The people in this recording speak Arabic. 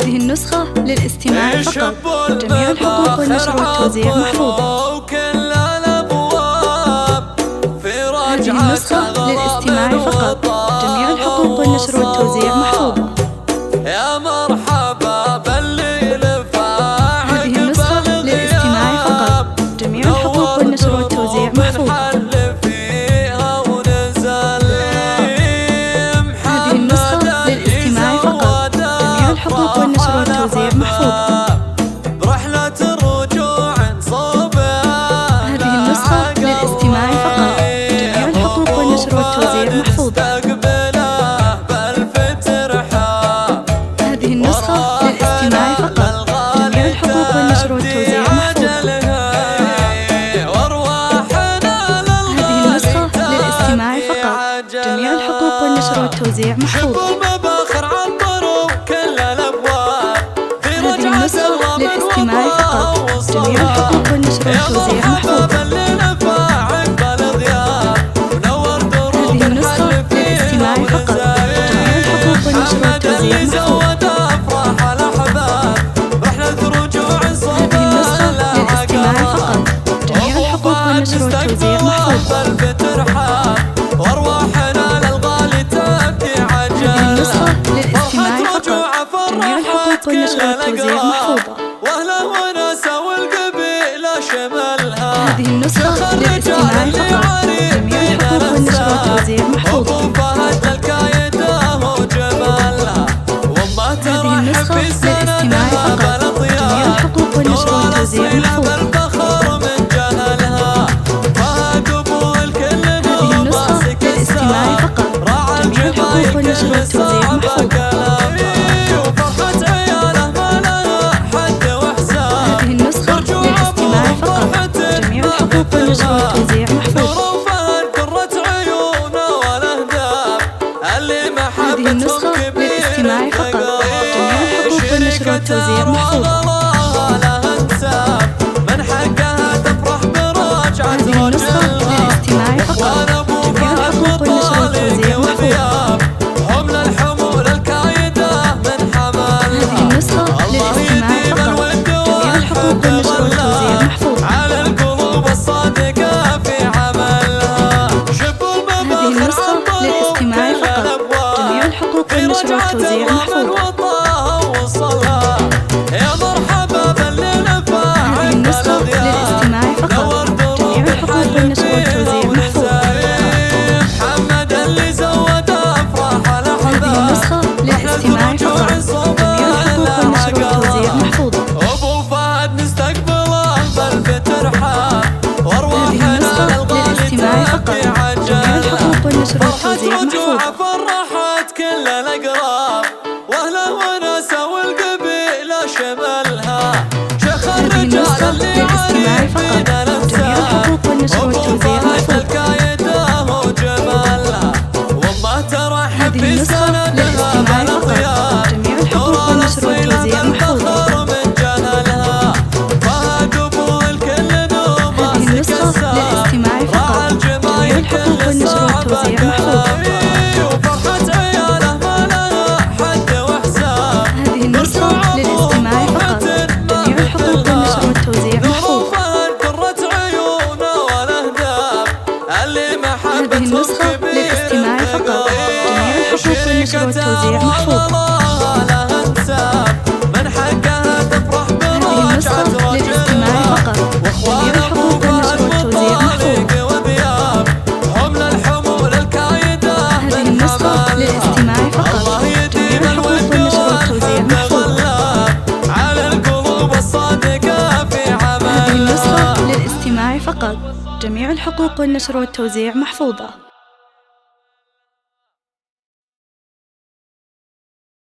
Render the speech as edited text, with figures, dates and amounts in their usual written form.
هذه النسخة للاستماع فقط. جميع الحقوق والنشر والتوزيع محفوظة. وكل الأبواب في هذه النسخة للاستماع فقط. جميع الحقوق والنشر والتوزيع محفوظة. يا مرحبا باللي لفاح. هذه النسخة للاستماع فقط. جميع الحقوق والنشر والتوزيع محفوظة. هذه النسخة للاستماع فقط. جميع الحقوق والنشر والتوزيع محفوظة. برحلة الرجوع صوبها. هذه النسخة للاستماع فقط. جميع الحقوق والنشر والتوزيع محفوظة. هذه النسخة للاستماع فقط. جميع الحقوق والنشر والتوزيع محفوظة. هذه النسخة للاستماع فقط. جميع الحقوق والنشر والتوزيع محفوظة. هذه النسخة للاستماع فقط. جميع الحقوق والنشر والتوزيع محفوظة. هذه النسخة للاستماع فقط. جميع الحقوق والنشر والتوزيع محفوظة. هذه النسخة للاستماع فقط. جميع الحقوق والنشر والتوزيع محفوظة. هذه النسخة للاستماع فقط. جميع الحقوق والنشر والتوزيع محفوظة. هذه النسخة للاستماع فقط. جميع الحقوق والنشر والتوزيع محفوظة. هذه النسخة للاستماع فقط. جميع الحقوق والنشر والتوزيع محفوظة. هذه النسخة للاستماع فقط. جميع الحقوق والنشر والتوزيع محفوظة. هذه النسخة للاستماع فقط. جميع الحقوق والنشر والتوزيع محفوظة. هذه النسخة للاستماع فقط. جميع الحقوق والنشر والتوزيع محفوظة. هذه النسخة للاستماع فقط. جميع الحقوق والنشر والتوزيع محفوظة. هذه النسخة للاستماع فقط. جميع الحقوق والنشر والتوزيع محفوظة. هذه النسخة للاستماع فقط. جميع الحقوق والنشر والتوزيع محفوظة. هذه النسخة للاستماع فقط. جميع الحقوق والنشر والتوزيع محفوظة. هذه النسخة للاستماع فقط. جميع الحقوق والنشر والتوزيع محفوظة. هذه النسخة للاستماع فقط. جميع الحقوق والنشر والتوزيع محفوظة. فرحت كل الأقراب وأهله وناسه والقبيلة شملها. هذه النسخة للاستماع فقط. جميع الحقوق والنشر والتوزيع محفوظة. هذه النسخة للاستماع فقط. جميع الحقوق والنشر والتوزيع محفوظة. هذه النسخة للاستماع فقط. جميع الحقوق والنشر والتوزيع محفوظة. هذه النسخة للاستماع فقط. جميع الحقوق والنشر والتوزيع محفوظة. هذه النسخة للاستماع فقط. جميع الحقوق والنشر والتوزيع محفوظة. هذه النسخة للاستماع فقط. جميع الحقوق والنشر والتوزيع محفوظة. هذه النسخة للاستماع فقط. جميع الحقوق والنشر والتوزيع محفوظة. هذه النسخة للاستماع فقط. جميع الحقوق والنشر والتوزيع محفوظة.